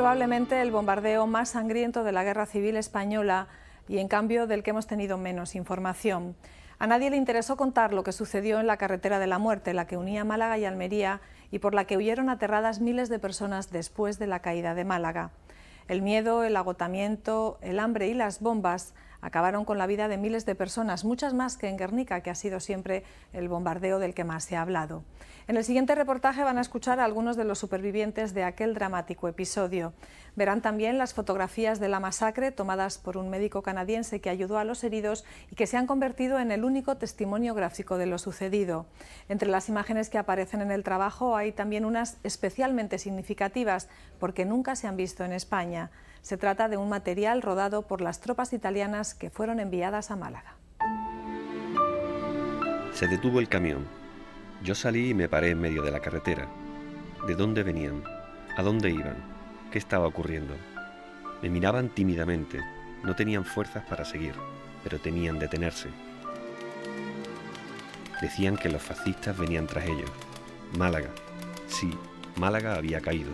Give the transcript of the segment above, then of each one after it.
probablemente el bombardeo más sangriento de la Guerra Civil Española y, en cambio, del que hemos tenido menos información. A nadie le interesó contar lo que sucedió en la carretera de la muerte, la que unía Málaga y Almería y por la que huyeron aterradas miles de personas después de la caída de Málaga. El miedo, el agotamiento, el hambre y las bombas acabaron con la vida de miles de personas, muchas más que en Guernica, que ha sido siempre el bombardeo del que más se ha hablado. En el siguiente reportaje van a escuchar a algunos de los supervivientes de aquel dramático episodio. Verán también las fotografías de la masacre tomadas por un médico canadiense que ayudó a los heridos y que se han convertido en el único testimonio gráfico de lo sucedido. Entre las imágenes que aparecen en el trabajo hay también unas especialmente significativas porque nunca se han visto en España. Se trata de un material rodado por las tropas italianas que fueron enviadas a Málaga. Se detuvo el camión. Yo salí y me paré en medio de la carretera. ¿De dónde venían? ¿A dónde iban? ¿Qué estaba ocurriendo? Me miraban tímidamente. No tenían fuerzas para seguir, pero temían detenerse. Decían que los fascistas venían tras ellos. Málaga. Sí, Málaga había caído.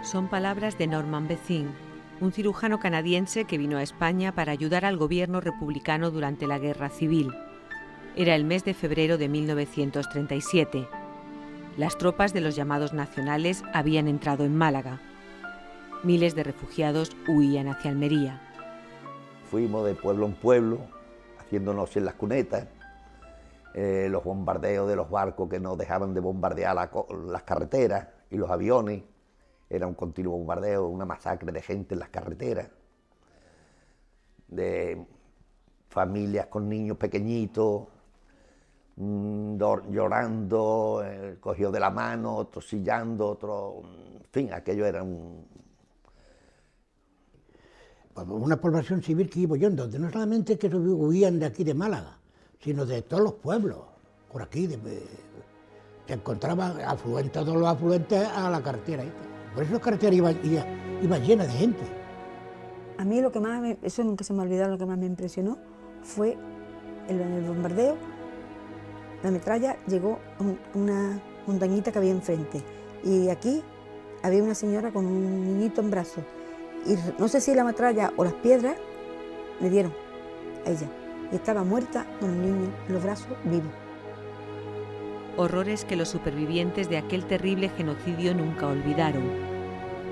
Son palabras de Norman Bethune, un cirujano canadiense que vino a España para ayudar al gobierno republicano durante la Guerra Civil. Era el mes de febrero de 1937. Las tropas de los llamados nacionales habían entrado en Málaga. Miles de refugiados huían hacia Almería. Fuimos de pueblo en pueblo, haciéndonos en las cunetas, los bombardeos de los barcos que no dejaban de bombardear las carreteras y los aviones. Era un continuo bombardeo, una masacre de gente en las carreteras, de familias con niños pequeñitos, llorando, cogido de la mano, otros sillando, otros... En fin, aquello era una población civil que iba huyendo, no solamente que huían de aquí de Málaga, sino de todos los pueblos, por aquí, se encontraban todos los afluentes a la carretera. Por eso la carretera iba llena de gente. A mí lo que más, eso nunca se me ha olvidado, lo que más me impresionó fue el bombardeo. La metralla llegó a una montañita que había enfrente y aquí había una señora con un niñito en brazos y no sé si la metralla o las piedras le dieron a ella y estaba muerta con el niño en los brazos vivo. Horrores que los supervivientes de aquel terrible genocidio nunca olvidaron.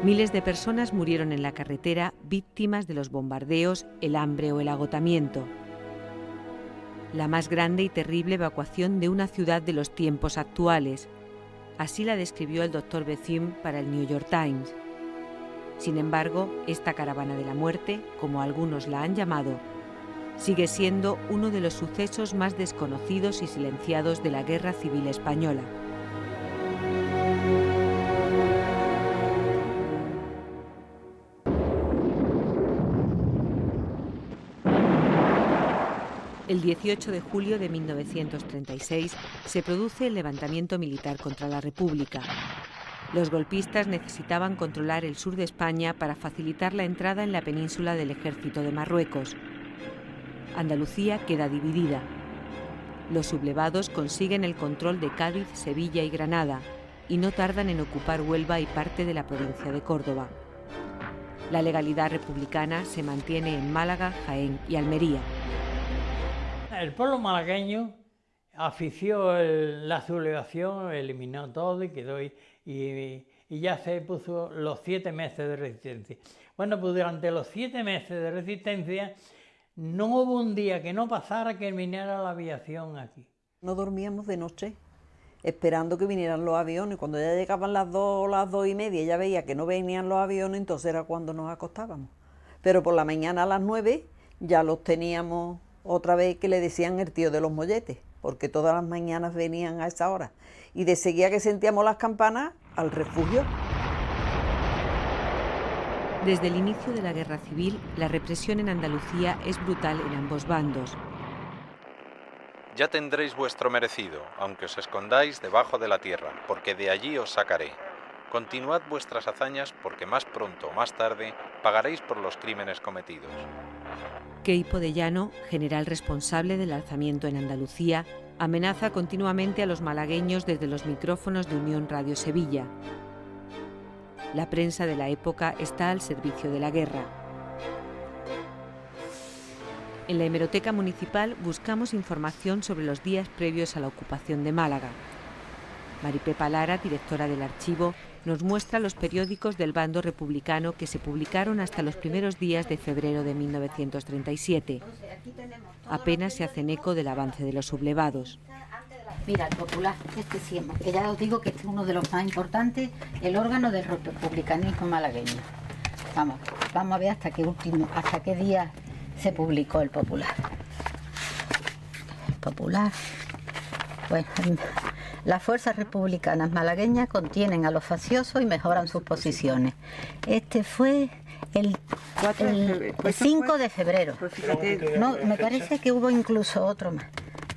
Miles de personas murieron en la carretera víctimas de los bombardeos, el hambre o el agotamiento. La más grande y terrible evacuación de una ciudad de los tiempos actuales. Así la describió el Dr. Bethune para el New York Times. Sin embargo, esta caravana de la muerte, como algunos la han llamado, sigue siendo uno de los sucesos más desconocidos y silenciados de la Guerra Civil Española. El 18 de julio de 1936 se produce el levantamiento militar contra la República. Los golpistas necesitaban controlar el sur de España para facilitar la entrada en la península del ejército de Marruecos. Andalucía queda dividida. Los sublevados consiguen el control de Cádiz, Sevilla y Granada y no tardan en ocupar Huelva y parte de la provincia de Córdoba. La legalidad republicana se mantiene en Málaga, Jaén y Almería. El pueblo malagueño afició la sublevación, eliminó todo y quedó y ya se puso los 7 meses de resistencia. Bueno, pues durante los 7 meses de resistencia no hubo un día que no pasara que viniera la aviación aquí. No dormíamos de noche esperando que vinieran los aviones. Cuando ya llegaban las 2:30, ya veía que no venían los aviones, entonces era cuando nos acostábamos. Pero por la mañana a las 9 ya los teníamos otra vez, que le decían el tío de los molletes, porque todas las mañanas venían a esa hora. Y de seguida que sentíamos las campanas, al refugio. Desde el inicio de la Guerra Civil, la represión en Andalucía es brutal en ambos bandos. Ya tendréis vuestro merecido, aunque os escondáis debajo de la tierra, porque de allí os sacaré. Continuad vuestras hazañas, porque más pronto o más tarde pagaréis por los crímenes cometidos. Queipo de Llano, general responsable del alzamiento en Andalucía, amenaza continuamente a los malagueños desde los micrófonos de Unión Radio Sevilla. La prensa de la época está al servicio de la guerra. En la hemeroteca municipal buscamos información sobre los días previos a la ocupación de Málaga. Maripepa Lara, directora del archivo, nos muestra los periódicos del bando republicano que se publicaron hasta los primeros días de febrero de 1937. Apenas se hacen eco del avance de los sublevados. Mira, el Popular, este sí, que ya os digo que este es uno de los más importantes, el órgano del republicanismo malagueño. Vamos a ver hasta qué día se publicó el Popular. El Popular, bueno, las fuerzas republicanas malagueñas contienen a los facciosos y mejoran sus posiciones. Este fue el 5 de febrero. No, me parece que hubo incluso otro más.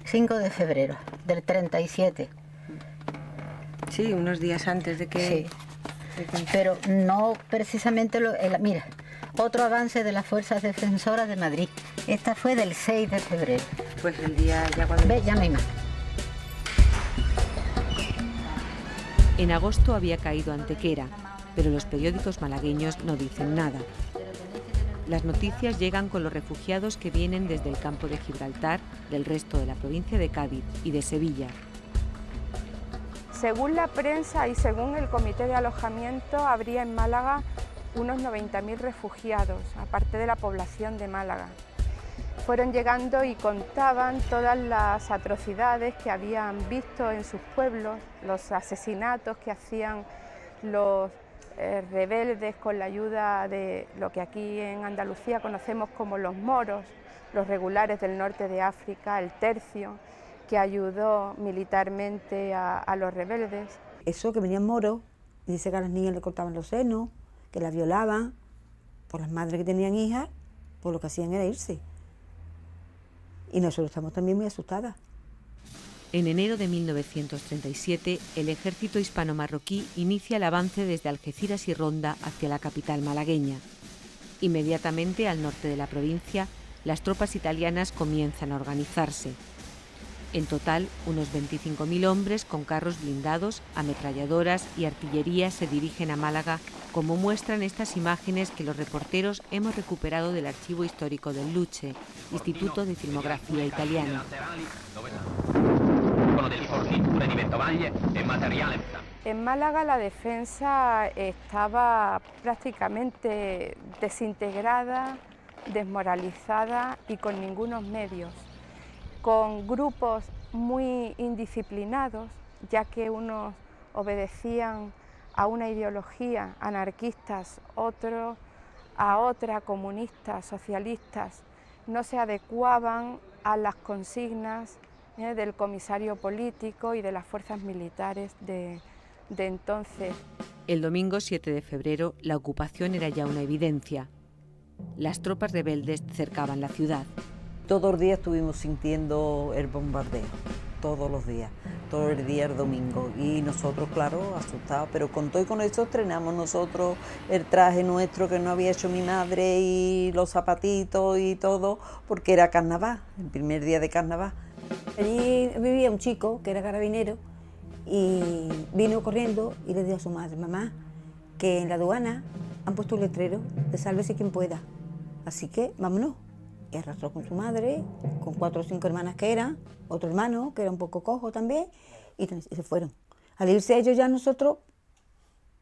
5 de febrero del 37. Sí, unos días antes de que... Sí. Pero no precisamente mira, otro avance de las fuerzas defensoras de Madrid. Esta fue del 6 de febrero. Pues el día ya cuando... Ve, ya no hay más. En agosto había caído Antequera, pero los periódicos malagueños no dicen nada. Las noticias llegan con los refugiados que vienen desde el campo de Gibraltar, del resto de la provincia de Cádiz y de Sevilla. Según la prensa y según el Comité de Alojamiento, habría en Málaga unos 90.000 refugiados, aparte de la población de Málaga. Fueron llegando y contaban todas las atrocidades que habían visto en sus pueblos, los asesinatos que hacían los rebeldes con la ayuda de lo que aquí en Andalucía conocemos como los moros, los regulares del norte de África, el tercio, que ayudó militarmente a los rebeldes. Eso, que venían moros, y dice que a las niñas le cortaban los senos, que las violaban, por las madres que tenían hijas, pues lo que hacían era irse. Y nosotros estamos también muy asustadas. En enero de 1937, el ejército hispano-marroquí inicia el avance desde Algeciras y Ronda hacia la capital malagueña. Inmediatamente al norte de la provincia, las tropas italianas comienzan a organizarse. En total, unos 25.000 hombres con carros blindados, ametralladoras y artillería se dirigen a Málaga, como muestran estas imágenes que los reporteros hemos recuperado del Archivo Histórico del Luce, Instituto de Filmografía Italiano. En Málaga la defensa estaba prácticamente desintegrada, desmoralizada y con ningunos medios, con grupos muy indisciplinados, ya que unos obedecían a una ideología, anarquistas, otros a otra, comunistas, socialistas, no se adecuaban a las consignas del comisario político y de las fuerzas militares de entonces. El domingo 7 de febrero la ocupación era ya una evidencia. Las tropas rebeldes cercaban la ciudad. Todos los días estuvimos sintiendo el bombardeo, todos los días, todo el día el domingo. Y nosotros, claro, asustados, pero con todo y con eso estrenamos nosotros el traje nuestro que no había hecho mi madre y los zapatitos y todo, porque era carnaval, el primer día de carnaval. Allí vivía un chico que era carabinero y vino corriendo y le dijo a su madre: mamá, que en la aduana han puesto un letrero de sálvese quien pueda, así que vámonos. Y arrastró con su madre, con 4 o 5 hermanas que eran, otro hermano que era un poco cojo también, y se fueron. Al irse ellos ya nosotros,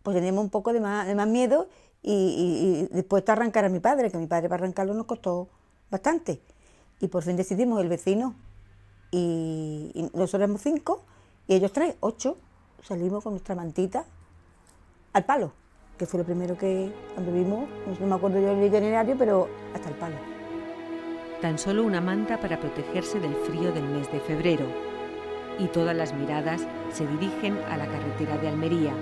pues teníamos un poco de más miedo y después de arrancar a mi padre, que mi padre para arrancarlo nos costó bastante. Y por fin decidimos, el vecino, y nosotros éramos 5, y ellos 3, 8, salimos con nuestra mantita al palo, que fue lo primero que cuando vimos, no me acuerdo yo el itinerario, pero hasta el palo. Tan solo una manta para protegerse del frío del mes de febrero. Y todas las miradas se dirigen a la carretera de Almería,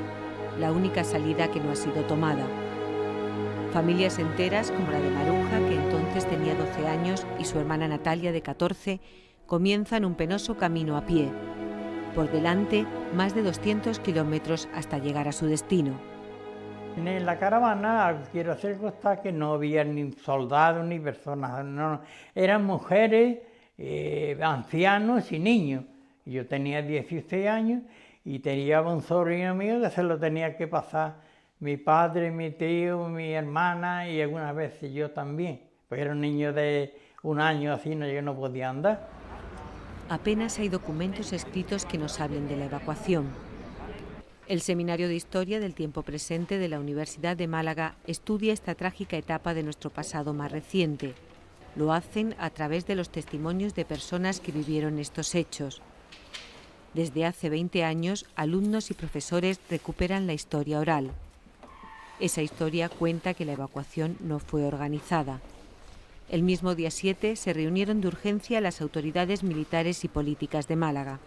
la única salida que no ha sido tomada. Familias enteras, como la de Maruja, que entonces tenía 12 años, y su hermana Natalia, de 14, comienzan un penoso camino a pie. Por delante, más de 200 kilómetros hasta llegar a su destino. En la caravana, quiero hacer constar que no había ni soldados ni personas, no, eran mujeres, ancianos y niños. Yo tenía 16 años y tenía un sobrino mío que se lo tenía que pasar mi padre, mi tío, mi hermana y algunas veces yo también. Pues era un niño de 1 año así, yo no podía andar. Apenas hay documentos escritos que nos hablen de la evacuación. El Seminario de Historia del Tiempo Presente de la Universidad de Málaga estudia esta trágica etapa de nuestro pasado más reciente. Lo hacen a través de los testimonios de personas que vivieron estos hechos. Desde hace 20 años, alumnos y profesores recuperan la historia oral. Esa historia cuenta que la evacuación no fue organizada. El mismo día 7 se reunieron de urgencia las autoridades militares y políticas de Málaga.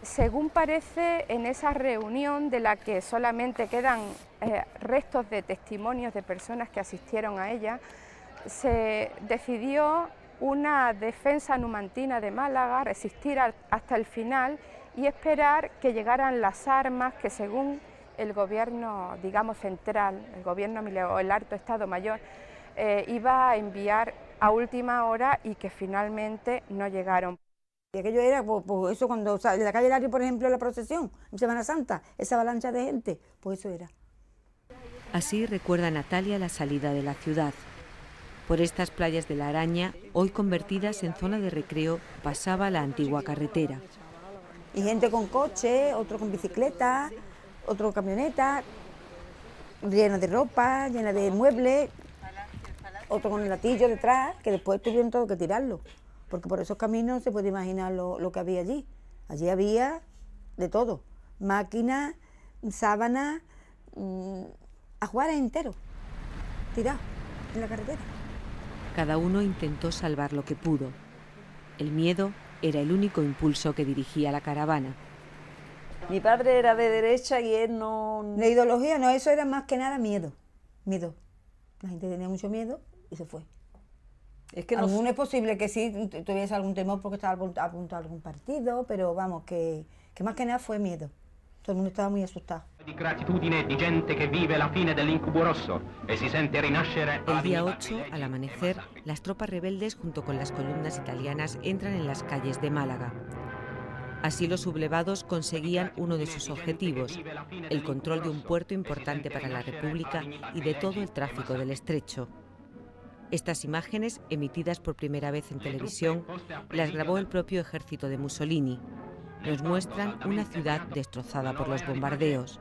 Según parece, en esa reunión de la que solamente quedan restos de testimonios de personas que asistieron a ella, se decidió una defensa numantina de Málaga, resistir hasta el final y esperar que llegaran las armas que según el gobierno, digamos, central, el gobierno o el Alto Estado Mayor, iba a enviar a última hora y que finalmente no llegaron. Y aquello era, pues eso cuando en la calle Lario, por ejemplo, la procesión, en Semana Santa, esa avalancha de gente, pues eso era. Así recuerda Natalia la salida de la ciudad. Por estas playas de la Araña, hoy convertidas en zona de recreo, pasaba la antigua carretera. Y gente con coche, otro con bicicleta, otro con camioneta, llena de ropa, llena de muebles, otro con el latillo detrás, que después tuvieron todo que tirarlo, porque por esos caminos no se puede imaginar lo que había allí. Allí había de todo, máquinas, sábanas, ajuares enteros, tirados en la carretera. Cada uno intentó salvar lo que pudo. El miedo era el único impulso que dirigía la caravana. Mi padre era de derecha y él no... La ideología, no, eso era más que nada miedo. Miedo. La gente tenía mucho miedo y se fue. Es que no es posible que sí tuviese algún temor porque estaba apuntado a algún partido, pero vamos, que más que nada fue miedo. Todo el mundo estaba muy asustado. Di gratitudine di gente che vive la fine dell'incubo rosso e si sente rinascere. El día 8, al amanecer, las tropas rebeldes junto con las columnas italianas entran en las calles de Málaga. Así los sublevados conseguían uno de sus objetivos, el control de un puerto importante para la República y de todo el tráfico del estrecho. Estas imágenes, emitidas por primera vez en televisión, las grabó el propio ejército de Mussolini. Nos muestran una ciudad destrozada por los bombardeos.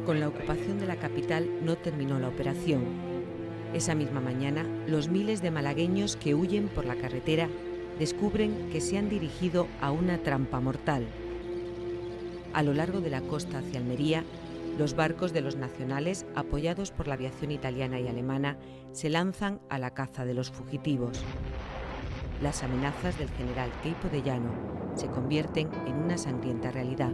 Con la ocupación de la capital no terminó la operación. Esa misma mañana, los miles de malagueños que huyen por la carretera descubren que se han dirigido a una trampa mortal. A lo largo de la costa hacia Almería, los barcos de los nacionales, apoyados por la aviación italiana y alemana, se lanzan a la caza de los fugitivos. Las amenazas del general Queipo de Llano se convierten en una sangrienta realidad.